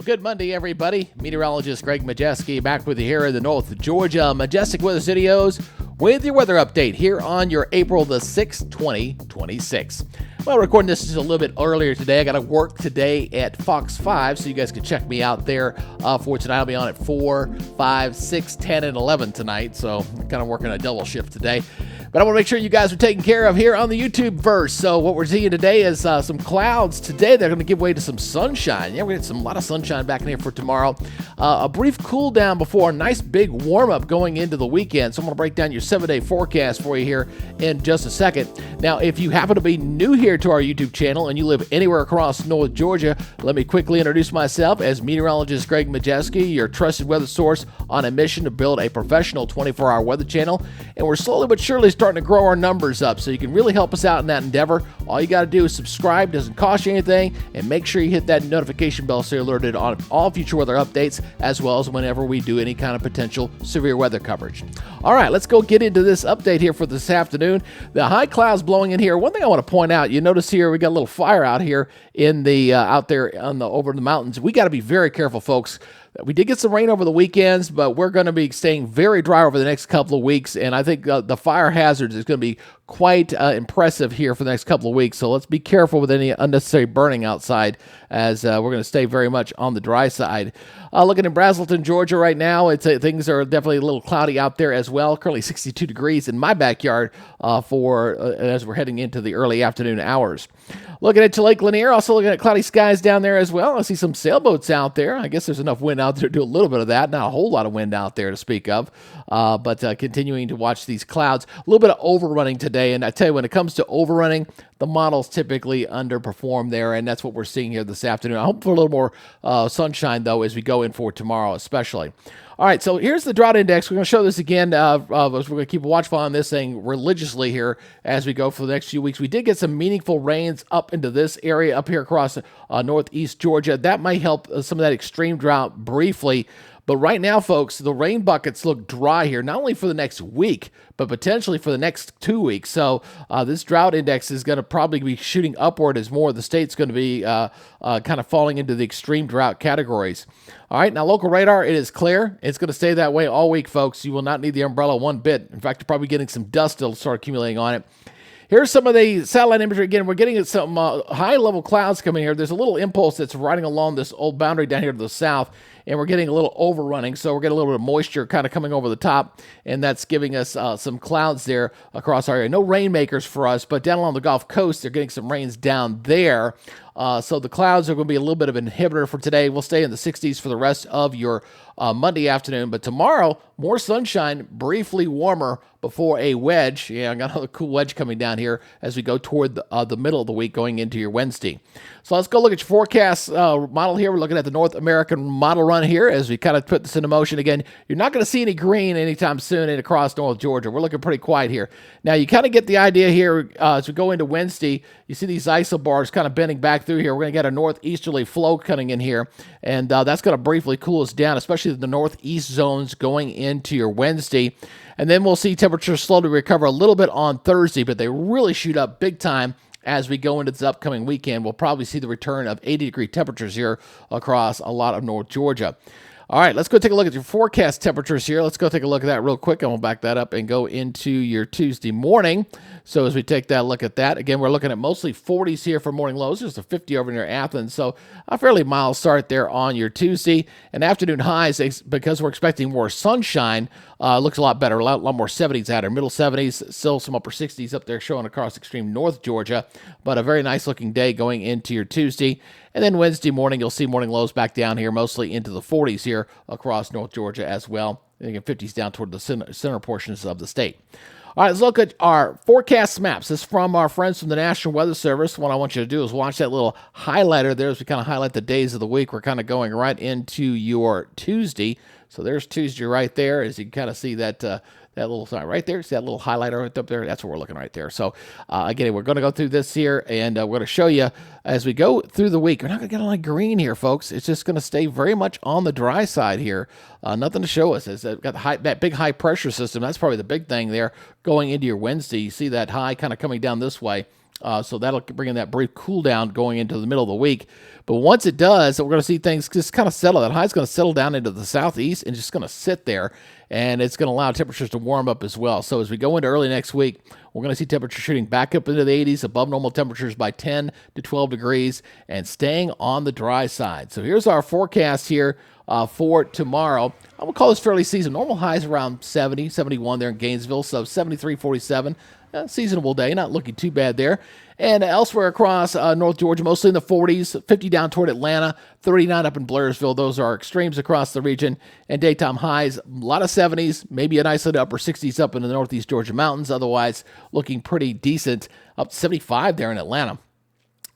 Good Monday, everybody. Meteorologist Greg Majewski back with you here in the North Georgia Majestic Weather Studios with your weather update here on your April the 6th, 2026. Well, recording this just a little bit earlier today. I got to work today at Fox 5, so you guys can check me out there for tonight. I'll be on at 4, 5, 6, 10, and 11 tonight, so I'm kind of working a double shift today. But I want to make sure you guys are taken care of here on the YouTube verse. So what we're seeing today is some clouds. Today they're going to give way to some sunshine. Yeah, we're going to get a lot of sunshine back in here for tomorrow. A brief cool down before a nice big warm up going into the weekend. So I'm going to break down your 7-day forecast for you here in just a second. Now, if you happen to be new here to our YouTube channel and you live anywhere across North Georgia, let me quickly introduce myself as Meteorologist Greg Majewski, your trusted weather source on a mission to build a professional 24-hour weather channel. And we're slowly but surely starting to grow our numbers up, so you can really help us out in that endeavor. All you got to do is subscribe, doesn't cost you anything, and make sure you hit that notification bell so you're alerted on all future weather updates, as well as whenever we do any kind of potential severe weather coverage. All right, let's go get into this update here for this afternoon. The high clouds blowing in here. One thing I want to point out, you notice here we got a little fire out here in the out there on the over the mountains. We got to be very careful, folks. We did get some rain over the weekends, but we're going to be staying very dry over the next couple of weeks, and I think the fire hazards is going to be quite impressive here for the next couple of weeks, so let's be careful with any unnecessary burning outside as we're going to stay very much on the dry side. Looking in Braselton, Georgia right now, things are definitely a little cloudy out there as well. Currently 62 degrees in my backyard as we're heading into the early afternoon hours. Looking at Lake Lanier, also looking at cloudy skies down there as well. I see some sailboats out there. I guess there's enough wind out there to do a little bit of that. Not a whole lot of wind out there to speak of, but continuing to watch these clouds. A little bit of overrunning today, and I tell you, when it comes to overrunning, the models typically underperform there, and that's what we're seeing here this afternoon. I hope for a little more sunshine, though, as we go in for tomorrow especially. All right, so here's the drought index. We're going to show this again. We're going to keep a watchful on this thing religiously here as we go for the next few weeks. We did get some meaningful rains up into this area up here across northeast Georgia. That might help some of that extreme drought briefly. But right now, folks, the rain buckets look dry here, not only for the next week, but potentially for the next 2 weeks. So this drought index is going to probably be shooting upward as more of the state's going to be kind of falling into the extreme drought categories. All right, now local radar, it is clear. It's going to stay that way all week, folks. You will not need the umbrella one bit. In fact, you're probably getting some dust that'll start accumulating on it. Here's some of the satellite imagery. Again, we're getting some high-level clouds coming here. There's a little impulse that's riding along this old boundary down here to the south, and we're getting a little overrunning, so we're getting a little bit of moisture kind of coming over the top, and that's giving us some clouds there across our area. No rainmakers for us, but down along the Gulf Coast, they're getting some rains down there. So the clouds are going to be a little bit of an inhibitor for today. We'll stay in the 60s for the rest of your Monday afternoon. But tomorrow, more sunshine, briefly warmer before a wedge. Yeah, I got another cool wedge coming down here as we go toward the middle of the week going into your Wednesday. So let's go look at your forecast model here. We're looking at the North American model run here as we kind of put this into motion. Again, you're not going to see any green anytime soon in across North Georgia. We're looking pretty quiet here. Now, you kind of get the idea here as we go into Wednesday. You see these isobars kind of bending back through here. We're going to get a northeasterly flow coming in here, and that's going to briefly cool us down, especially the northeast zones going into your Wednesday. And then we'll see temperatures slowly recover a little bit on Thursday, but they really shoot up big time as we go into this upcoming weekend. We'll probably see the return of 80-degree temperatures here across a lot of North Georgia. All right, let's go take a look at your forecast temperatures here. Let's go take a look at that real quick, and we'll back that up and go into your Tuesday morning. So as we take that look at that, again, we're looking at mostly 40s here for morning lows. There's a 50 over near Athens, so a fairly mild start there on your Tuesday. And afternoon highs, because we're expecting more sunshine, looks a lot better, a lot more 70s out here. Middle 70s, still some upper 60s up there showing across extreme North Georgia, but a very nice-looking day going into your Tuesday. And then Wednesday morning, you'll see morning lows back down here, mostly into the 40s here across North Georgia as well. And again, 50s down toward the center portions of the state. All right, let's look at our forecast maps. This is from our friends from the National Weather Service. What I want you to do is watch that little highlighter there as we kind of highlight the days of the week. We're kind of going right into your Tuesday. So there's Tuesday right there, as you can kind of see that that little sign right there. See that little highlighter right up there? That's what we're looking right there. So again, we're going to go through this here, and we're going to show you as we go through the week. We're not going to get a lot of green here, folks. It's just going to stay very much on the dry side here. Nothing to show us. It's got that big high pressure system. That's probably the big thing there going into your Wednesday. You see that high kind of coming down this way. So that'll bring in that brief cool down going into the middle of the week. But once it does, we're going to see things just kind of settle. That high is going to settle down into the southeast and just going to sit there. And it's going to allow temperatures to warm up as well. So as we go into early next week, we're going to see temperatures shooting back up into the 80s, above normal temperatures by 10 to 12 degrees, and staying on the dry side. So here's our forecast here for tomorrow. I would call this fairly seasonal. Normal highs around 70, 71 there in Gainesville, so 73, 47. Seasonable day, not looking too bad there. And elsewhere across North Georgia, mostly in the 40s, 50 down toward Atlanta, 39 up in Blairsville. Those are extremes across the region. And daytime highs, a lot of 70s, maybe an isolated upper 60s up in the Northeast Georgia mountains. Otherwise, looking pretty decent, up to 75 there in Atlanta.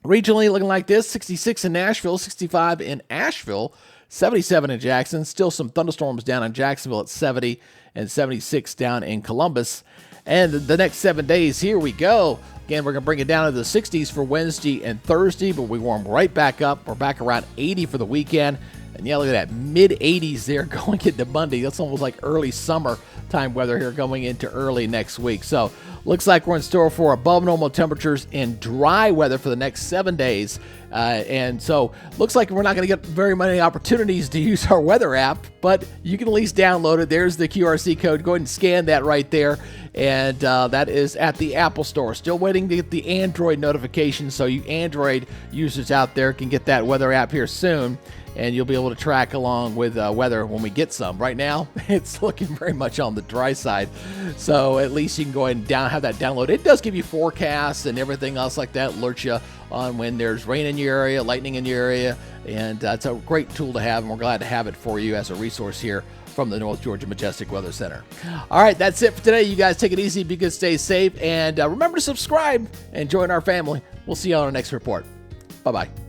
Regionally, looking like this, 66 in Nashville, 65 in Asheville, 77 in Jackson. Still some thunderstorms down in Jacksonville at 70 and 76 down in Columbus. And the next 7 days, here we go. Again, we're going to bring it down to the 60s for Wednesday and Thursday, but we warm right back up. We're back around 80 for the weekend. And yeah, look at that, mid-80s there going into Monday. That's almost like early summer time weather here going into early next week. So looks like we're in store for above normal temperatures and dry weather for the next 7 days. And so looks like we're not going to get very many opportunities to use our weather app, but you can at least download it. There's the QRC code. Go ahead and scan that right there. And that is at the Apple Store. Still waiting to get the Android notification, so you Android users out there can get that weather app here soon, and you'll be able to track along with weather when we get some. Right now, it's looking very much on the dry side, so at least you can go ahead and have that download. It does give you forecasts and everything else like that, alert you on when there's rain in your area, lightning in your area, and it's a great tool to have, and we're glad to have it for you as a resource here from the North Georgia Majestic Weather Center. All right, that's it for today. You guys take it easy, be good, stay safe, and remember to subscribe and join our family. We'll see you on our next report. Bye-bye.